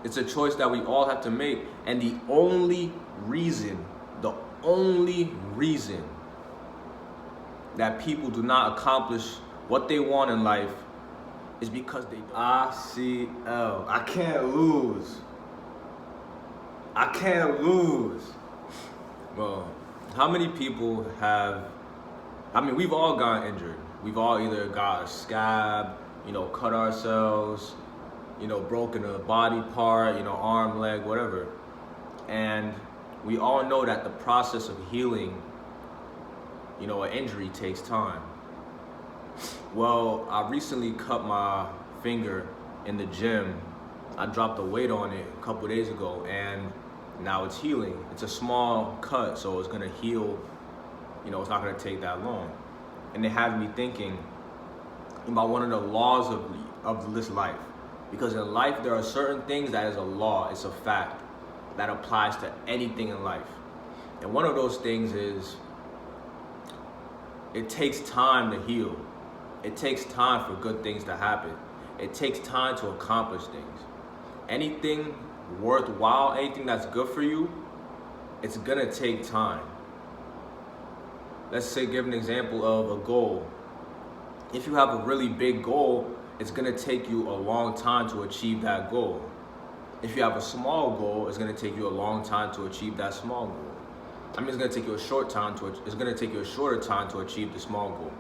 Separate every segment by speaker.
Speaker 1: It's a choice that we all have to make. And the only reason that people do not accomplish what they want in life is because they don't. ICL. I can't lose. Well, how many people have, we've all gotten injured. We've all either got a scab, cut ourselves, broken a body part, arm, leg, whatever. And we all know that the process of healing, an injury takes time. Well, I recently cut my finger in the gym. I dropped the weight on it a couple days ago, and now it's healing. It's a small cut, so it's gonna heal. It's not gonna take that long. And it had me thinking about one of the laws of this life. Because in life, there are certain things that is a law, it's a fact that applies to anything in life. And one of those things is it takes time to heal. It takes time for good things to happen. It takes time to accomplish things. Anything worthwhile, anything that's good for you, it's gonna take time. Let's say, give an example of a goal. If you have a really big goal, it's gonna take you a long time to achieve that goal. If you have a small goal, it's gonna take you a long time to achieve that small goal. It's gonna take you a shorter time to achieve the small goal.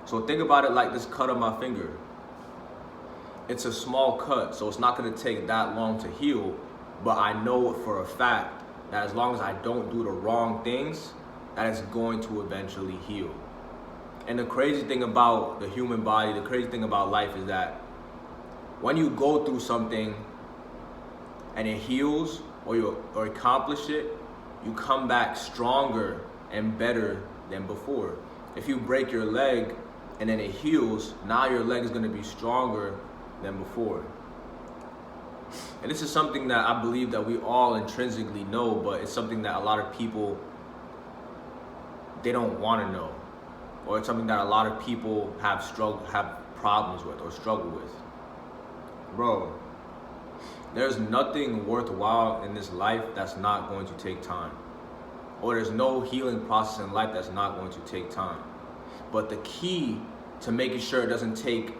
Speaker 1: So think about it like this cut on my finger. It's a small cut, so it's not gonna take that long to heal, but I know for a fact that as long as I don't do the wrong things, that it's going to eventually heal. And the crazy thing about the human body, the crazy thing about life is that when you go through something and it heals or accomplish it, you come back stronger and better than before. If you break your leg and then it heals, now your leg is gonna be stronger than before. And this is something that I believe that we all intrinsically know, but it's something that a lot of people, they don't wanna know. Or it's something that a lot of people have problems with or struggle with. Bro, there's nothing worthwhile in this life that's not going to take time. Or there's no healing process in life that's not going to take time. But the key to making sure it doesn't take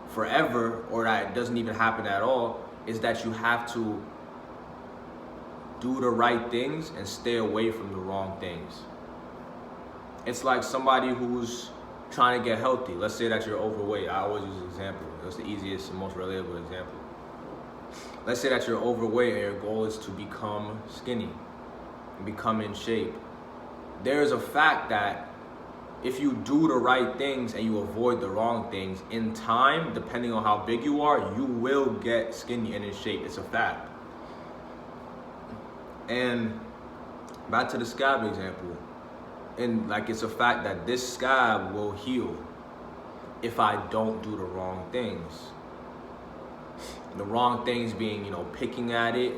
Speaker 1: forever or that it doesn't even happen at all is that you have to do the right things and stay away from the wrong things. It's like somebody who's trying to get healthy. Let's say that you're overweight. I always use an example. That's the easiest and most relatable example. Let's say that you're overweight and your goal is to become skinny and become in shape. There's a fact that if you do the right things and you avoid the wrong things, in time, depending on how big you are, you will get skinny and in shape. It's a fact. And back to the scab example. And it's a fact that this scab will heal if I don't do the wrong things. The wrong things being, picking at it,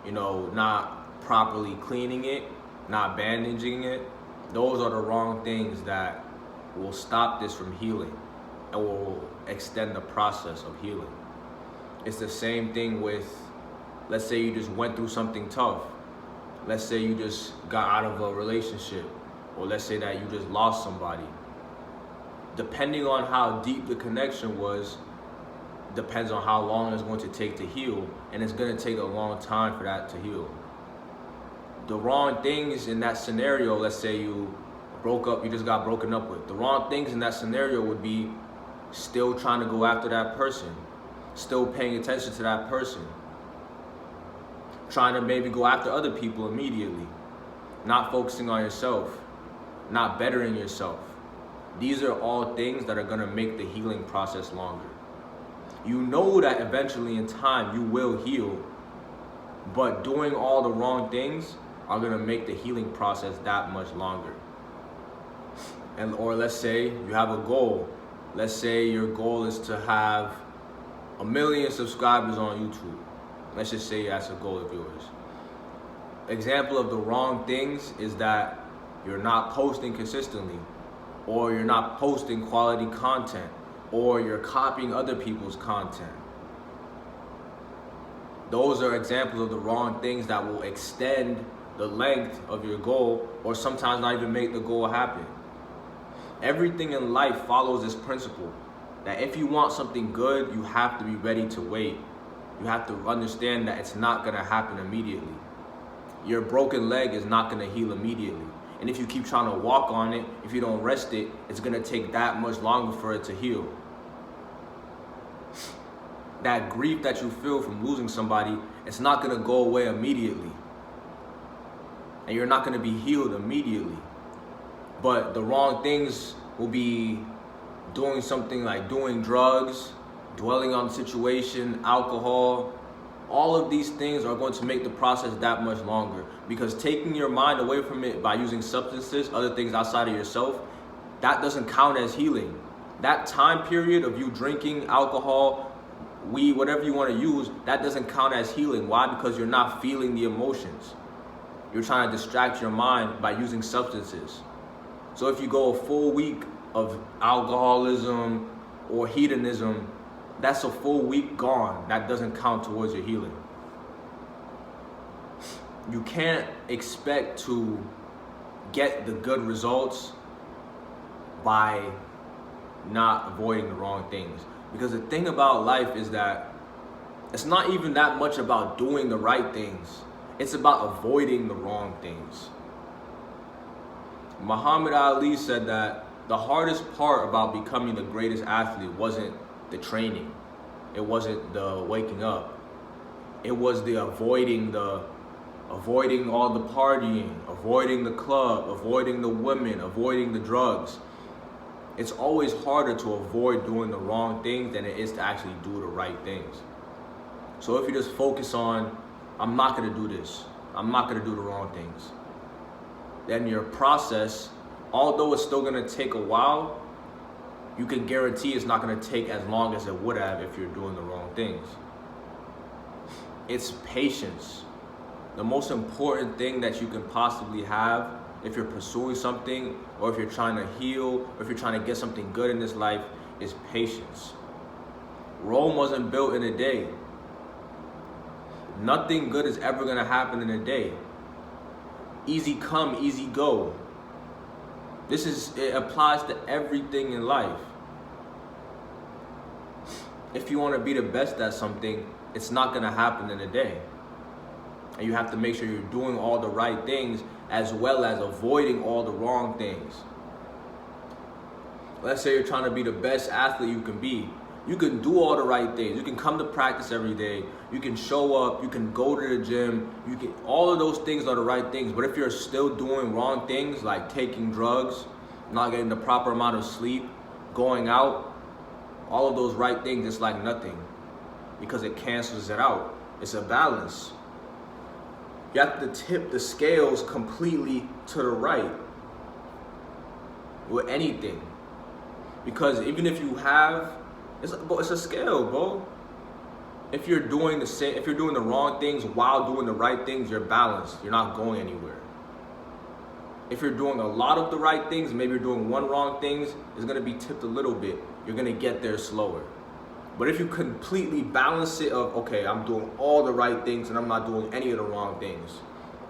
Speaker 1: not properly cleaning it, not bandaging it. Those are the wrong things that will stop this from healing and will extend the process of healing. It's the same thing with, let's say you just went through something tough. Let's say you just got out of a relationship. Or let's say that you just lost somebody. Depending on how deep the connection was, depends on how long it's going to take to heal, and it's going to take a long time for that to heal. The wrong things in that scenario, let's say you just got broken up with. The wrong things in that scenario would be still trying to go after that person, still paying attention to that person, trying to maybe go after other people immediately, not focusing on yourself, not bettering yourself. These are all things that are gonna make the healing process longer. You know that eventually in time you will heal, but doing all the wrong things are gonna make the healing process that much longer. Or let's say you have a goal. Let's say your goal is to have 1 million subscribers on YouTube. Let's just say that's a goal of yours. Example of the wrong things is that you're not posting consistently, or you're not posting quality content, or you're copying other people's content. Those are examples of the wrong things that will extend the length of your goal, or sometimes not even make the goal happen. Everything in life follows this principle that if you want something good, you have to be ready to wait. You have to understand that it's not going to happen immediately. Your broken leg is not going to heal immediately. And if you keep trying to walk on it, if you don't rest it, it's going to take that much longer for it to heal. That grief that you feel from losing somebody, it's not going to go away immediately. And you're not going to be healed immediately. But the wrong things will be doing something like doing drugs, dwelling on the situation, alcohol. All of these things are going to make the process that much longer, because taking your mind away from it by using substances, other things outside of yourself, that doesn't count as healing. That time period of you drinking alcohol, weed, whatever you want to use, that doesn't count as healing. Why? Because you're not feeling the emotions. You're trying to distract your mind by using substances. So if you go a full week of alcoholism or hedonism, that's a full week gone. That doesn't count towards your healing. You can't expect to get the good results by not avoiding the wrong things. Because the thing about life is that it's not even that much about doing the right things. It's about avoiding the wrong things. Muhammad Ali said that the hardest part about becoming the greatest athlete wasn't the training. It wasn't the waking up. It was the avoiding all the partying, avoiding the club, avoiding the women, avoiding the drugs. It's always harder to avoid doing the wrong things than it is to actually do the right things. So if you just focus on, I'm not going to do this, I'm not going to do the wrong things, then your process, although it's still going to take a while, you can guarantee it's not going to take as long as it would have if you're doing the wrong things. It's patience. The most important thing that you can possibly have if you're pursuing something, or if you're trying to heal, or if you're trying to get something good in this life, is patience. Rome wasn't built in a day. Nothing good is ever going to happen in a day. Easy come, easy go. It applies to everything in life. If you want to be the best at something, it's not going to happen in a day. And you have to make sure you're doing all the right things as well as avoiding all the wrong things. Let's say you're trying to be the best athlete you can be. You can do all the right things. You can come to practice every day. You can show up. You can go to the gym. All of those things are the right things. But if you're still doing wrong things, like taking drugs, not getting the proper amount of sleep, going out, all of those right things, it's like nothing, because it cancels it out. It's a balance. You have to tip the scales completely to the right with anything. Because even if you have, it's a scale, bro. If you're doing the wrong things while doing the right things, you're balanced. You're not going anywhere. If you're doing a lot of the right things, maybe you're doing one wrong things, it's gonna be tipped a little bit. You're gonna get there slower. But if you completely balance it of, okay, I'm doing all the right things and I'm not doing any of the wrong things,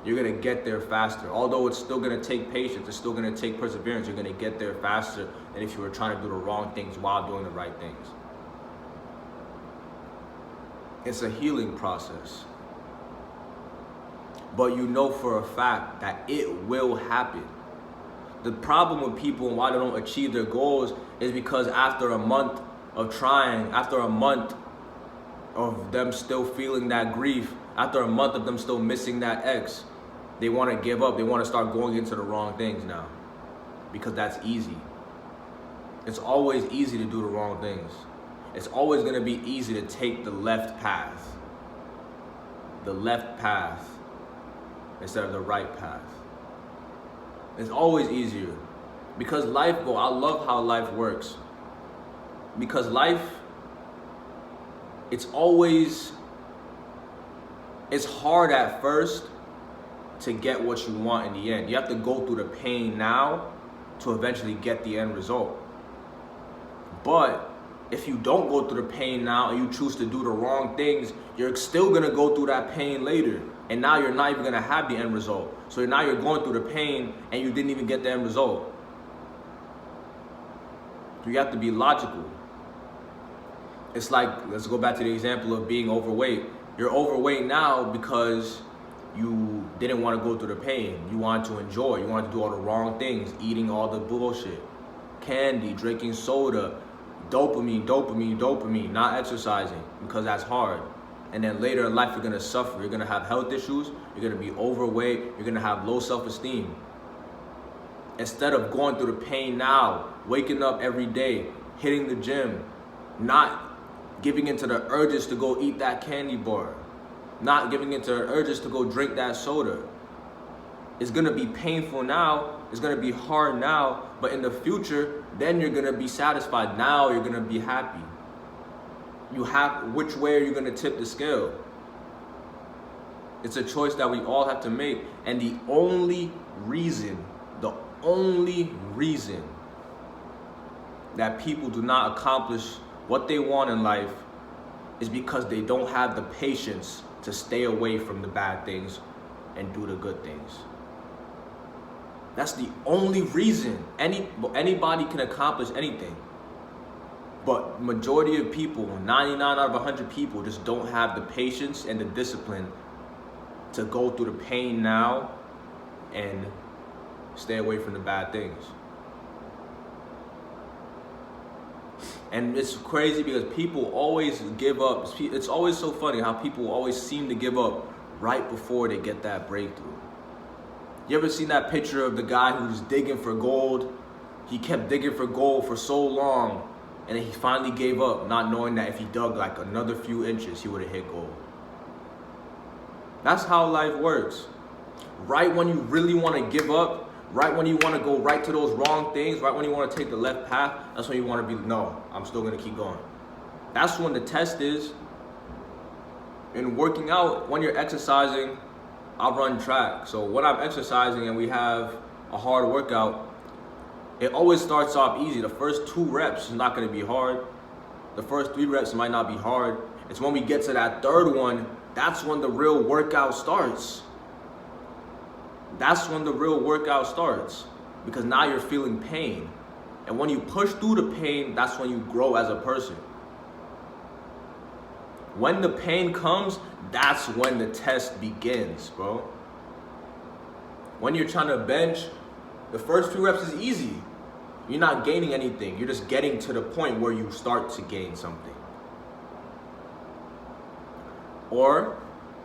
Speaker 1: you're gonna get there faster. Although it's still gonna take patience, it's still gonna take perseverance, you're gonna get there faster than if you were trying to do the wrong things while doing the right things. It's a healing process. But you know for a fact that it will happen. The problem with people and why they don't achieve their goals is because after a month of trying, after a month of them still feeling that grief, after a month of them still missing that ex, they want to give up. They want to start going into the wrong things now, because that's easy. It's always easy to do the wrong things. It's always going to be easy to take the left path. The left path instead of the right path. It's always easier. Because life, bro, I love how life works. Because life, it's hard at first to get what you want in the end. You have to go through the pain now to eventually get the end result. But if you don't go through the pain now and you choose to do the wrong things, you're still gonna go through that pain later. And now you're not even gonna have the end result. So now you're going through the pain and you didn't even get the end result. You have to be logical. It's like, let's go back to the example of being overweight. You're overweight now because you didn't want to go through the pain. You wanted to enjoy. You wanted to do all the wrong things, eating all the bullshit, candy, drinking soda, dopamine, not exercising because that's hard. And then later in life, you're going to suffer. You're going to have health issues. You're going to be overweight. You're going to have low self-esteem. Instead of going through the pain now, waking up every day, hitting the gym, not giving into the urges to go eat that candy bar, not giving into the urges to go drink that soda. It's gonna be painful now, it's gonna be hard now, but in the future, then you're gonna be satisfied. Now you're gonna be happy. You have, which way are you gonna tip the scale? It's a choice that we all have to make. And the only reason that people do not accomplish what they want in life is because they don't have the patience to stay away from the bad things and do the good things. That's the only reason. Anybody can accomplish anything. But majority of people, 99 out of 100 people, just don't have the patience and the discipline to go through the pain now and stay away from the bad things. And it's crazy because people always give up. It's always so funny how people always seem to give up right before they get that breakthrough. You ever seen that picture of the guy who's digging for gold? He kept digging for gold for so long, and then he finally gave up, not knowing that if he dug like another few inches, he would have hit gold. That's how life works. Right when you really want to give up, right when you want to go right to those wrong things, right when you want to take the left path, that's when you want to be, no, I'm still going to keep going. That's when the test is. In working out, when you're exercising, I run track. So when I'm exercising and we have a hard workout, it always starts off easy. The first 2 reps is not going to be hard. The first 3 reps might not be hard. It's when we get to that 3rd one, that's when the real workout starts. That's when the real workout starts, because now you're feeling pain. And when you push through the pain, that's when you grow as a person. When the pain comes, that's when the test begins, bro. When you're trying to bench, the first few reps is easy. You're not gaining anything. You're just getting to the point where you start to gain something. Or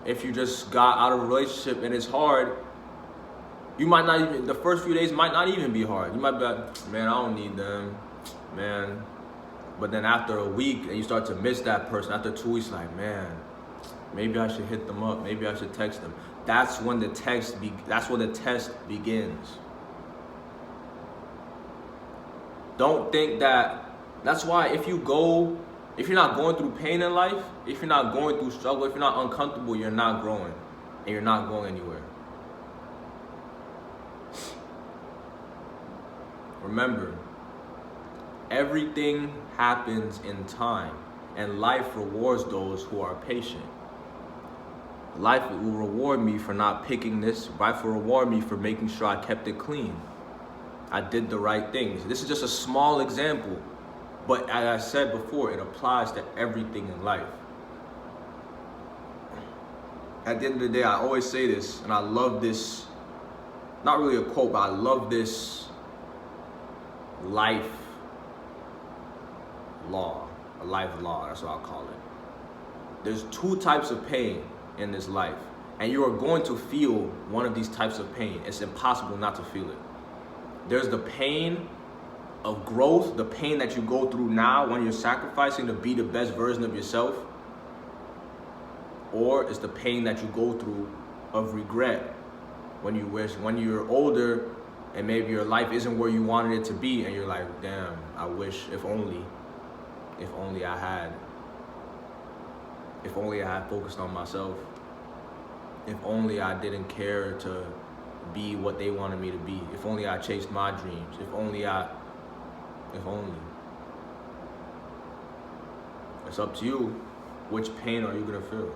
Speaker 1: if you just got out of a relationship and it's hard, you might not even, the first few days might not even be hard. You might be like, man, I don't need them, man. But then after a week and you start to miss that person, after 2 weeks, like, man, maybe I should hit them up. Maybe I should text them. That's when the test begins. Don't think that, that's why if you're not going through pain in life, if you're not going through struggle, if you're not uncomfortable, you're not growing and you're not going anywhere. Remember, everything happens in time, and life rewards those who are patient. Life will reward me for not picking this. Life will reward me for making sure I kept it clean. I did the right things. This is just a small example, but as I said before, it applies to everything in life. At the end of the day, I always say this, and I love this, not really a quote, but I love this life law, a life law, that's what I'll call it. There's 2 types of pain in this life, and you are going to feel one of these types of pain. It's impossible not to feel it. There's the pain of growth, the pain that you go through now when you're sacrificing to be the best version of yourself, or it's the pain that you go through of regret when you're older and maybe your life isn't where you wanted it to be, and you're like, damn, I wish, if only I had focused on myself. If only I didn't care to be what they wanted me to be. If only I chased my dreams. If only. It's up to you. Which pain are you gonna feel?